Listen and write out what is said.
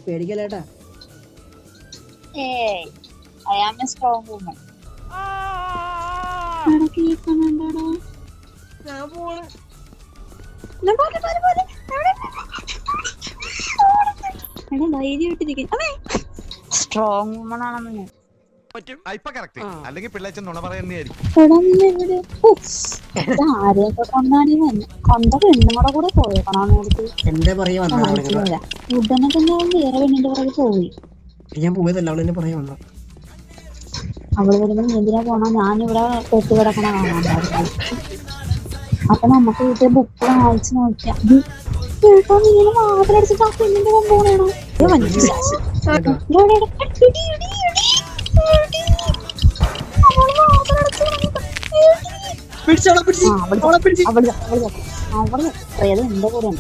പേടിക്കല്ലേട്ടാ. I am a strong woman. Strong woman ആണെന്ന് ഞാൻ അല്ലെങ്കിൽ പിള്ളേച്ചൻ നുണ പറയുന്നതായിരിക്കും. ആരെയൊക്കെ കൊണ്ടാണ് കൊണ്ട പെണ്ണുങ്ങളുടെ കൂടെ പോയേക്കണോന്ന് ഓർത്ത് എന്റെ പറയ മനസ്സിലായില്ല. ഉടനെ തന്നെ അവൻ വേറെ പെണ്ണിന്റെ പുറകെ പോയി. ഞാൻ പോയതല്ല, അവളെന്നെ പറയാൻ വന്ന. അവള് വരുമ്പോ നീ എന്തിനാ പോണ, ഞാനിവിടെ പെട്ട് കിടക്കണ കാണാൻ. അപ്പൊ നമുക്ക് വീട്ടിൽ ബുക്ക് വായിച്ച് നോക്കിയാ കേട്ടോ, നീങ്ങനെ മാത്രടിച്ചിട്ട് ആ പെണ്ണിന്റെ കൊമ്പോണേണോ അവള് എന്റെ കൂടെയാണ്.